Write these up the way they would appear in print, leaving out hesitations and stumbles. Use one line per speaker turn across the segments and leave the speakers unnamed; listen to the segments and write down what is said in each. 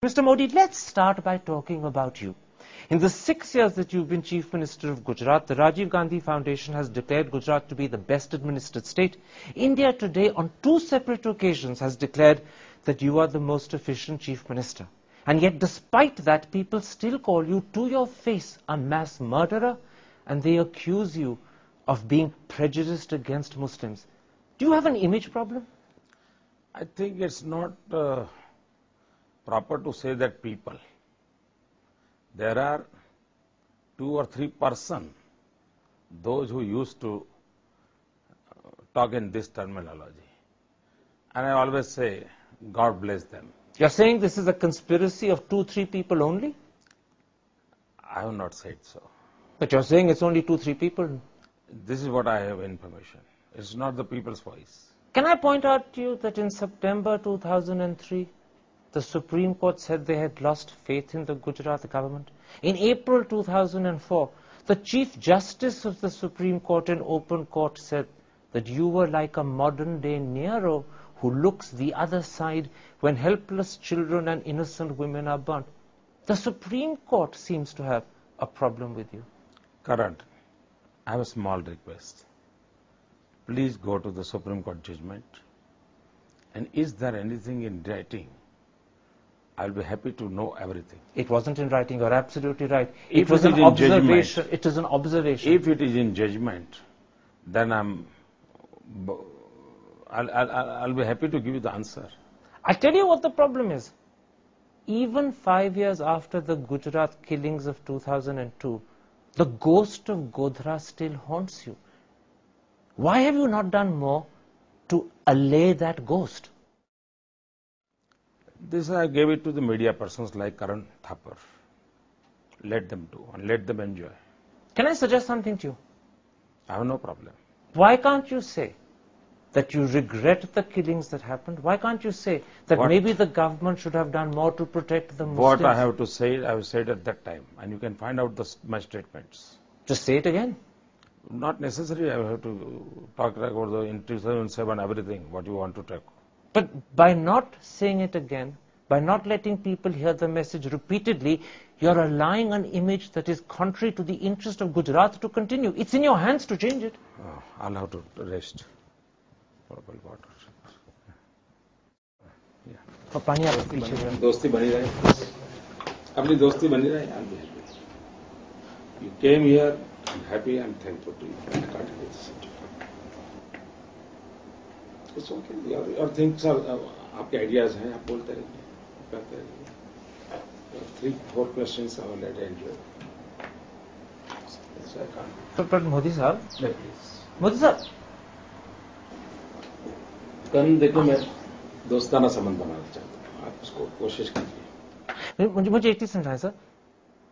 Mr. Modi, let's start by talking about you. In the 6 years that you've been Chief Minister of Gujarat, the Rajiv Gandhi Foundation has declared Gujarat to be the best administered state. India today, on 2 separate occasions, has declared that you are the most efficient Chief Minister. And yet, despite that, people still call you to your face a mass murderer, and they accuse you of being prejudiced against Muslims. Do you have an image problem?
I think it's not proper to say that people. There are 2 or 3 persons, those who used to talk in this terminology. And I always say, God bless them.
You're saying this is a conspiracy of 2-3 people only?
I have not said so.
But you're saying it's only 2-3 people.
This is what I have information. It's not the people's voice.
Can I point out to you that in September 2003, the Supreme Court said they had lost faith in the Gujarat government? In April 2004, the Chief Justice of the Supreme Court in open court said that you were like a modern-day Nero who looks the other side when helpless children and innocent women are burnt. The Supreme Court seems to have a problem with you.
Karan, I have a small request. Please go to the Supreme Court judgment. And is there anything in writing? I'll be happy to know everything.
It wasn't in writing. You're absolutely right.
If
it was
it
an
is in
observation.
judgment,
it is an observation.
If it is in judgment, then I'll be happy to give you the answer.
I'll tell you what the problem is. Even 5 years after the Gujarat killings of 2002, the ghost of Godhra still haunts you. Why have you not done more to allay that ghost?
This I gave it to the media persons like Karan Thapar. Let them do and let them enjoy.
Can I suggest something to you?
I have no problem.
Why can't you say that you regret the killings that happened? Why can't you say that maybe the government should have done more to protect the Muslims?
What I have to say, I have said at that time. And you can find out my statements.
Just say it again.
Not necessary. I have to talk about the in 2007 everything, what you want to talk.
But by not saying it again, by not letting people hear the message repeatedly, you're allowing an image that is contrary to the interest of Gujarat to continue. It's in your hands to change it.
Oh, I'll have to rest. Purple water.
दोस्ती बनी रहे अपनी दोस्ती बनी रहे I'll be happy. You came here, I'm happy, I'm thankful to you. I can't do this. It's okay. Your things are आपके ideas हैं आप बोलते रहिए करते रहिए 3-4 questions I will let you enjoy. That's why I can't.
But Modi sahab,
Please.
Modi sahab,
कल देखो मैं दोस्ताना संबंध बनाना चाहता हूँ आप उसको कोशिश कीजिए
मुझे एक चीज समझाएं sir.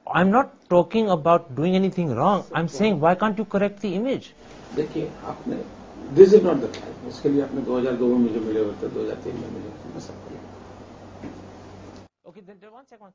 I'm not talking about doing anything wrong. I'm saying why can't you correct the image?
देखिए आपने this is not the time उसके लिए आपने 2002 में मुझे मिले होते 2003 में मिले होते मैं सबको
Okay, then one second.